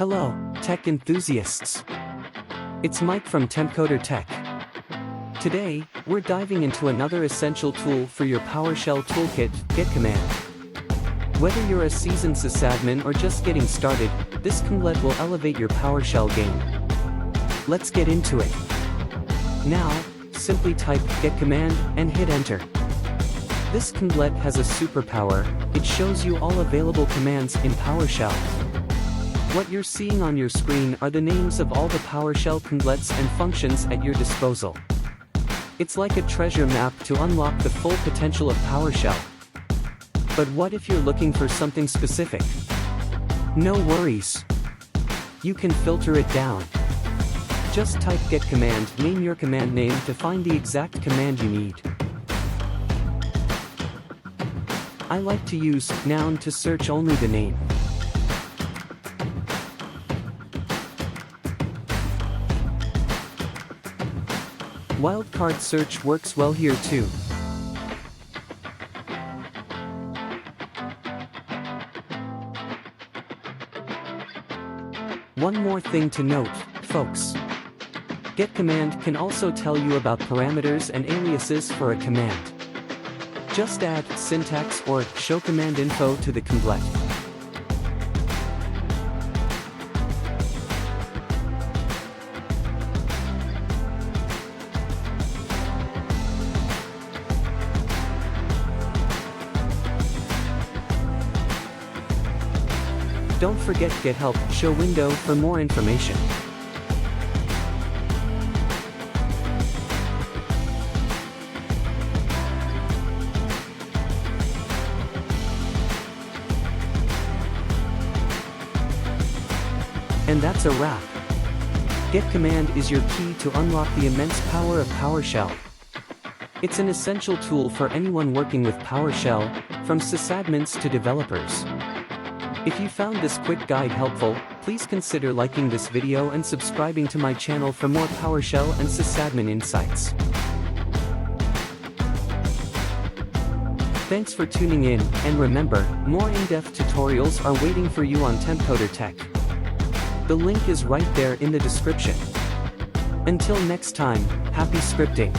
Hello, tech enthusiasts. It's Mike from Tempcoder Tech. Today, we're diving into another essential tool for your PowerShell toolkit, Get-Command. Whether you're a seasoned sysadmin or just getting started, this cmdlet will elevate your PowerShell game. Let's get into it. Now, simply type Get-Command and hit enter. This cmdlet has a superpower. It shows you all available commands in PowerShell. What you're seeing on your screen are the names of all the PowerShell cmdlets and functions at your disposal. It's like a treasure map to unlock the full potential of PowerShell. But what if you're looking for something specific? No worries. You can filter it down. Just type Get-Command, name your command name to find the exact command you need. I like to use noun to search only the name. Wildcard search works well here too. One more thing to note, folks. Get-Command can also tell you about parameters and aliases for a command. Just add syntax or show command info to the cmdlet. Don't forget Get Help Show window for more information. And that's a wrap. Get-Command is your key to unlock the immense power of PowerShell. It's an essential tool for anyone working with PowerShell, from sysadmins to developers. If you found this quick guide helpful, please consider liking this video and subscribing to my channel for more PowerShell and sysadmin insights. Thanks for tuning in, and remember, more in-depth tutorials are waiting for you on Tempcoder Tech. The link is right there in the description. Until next time, happy scripting!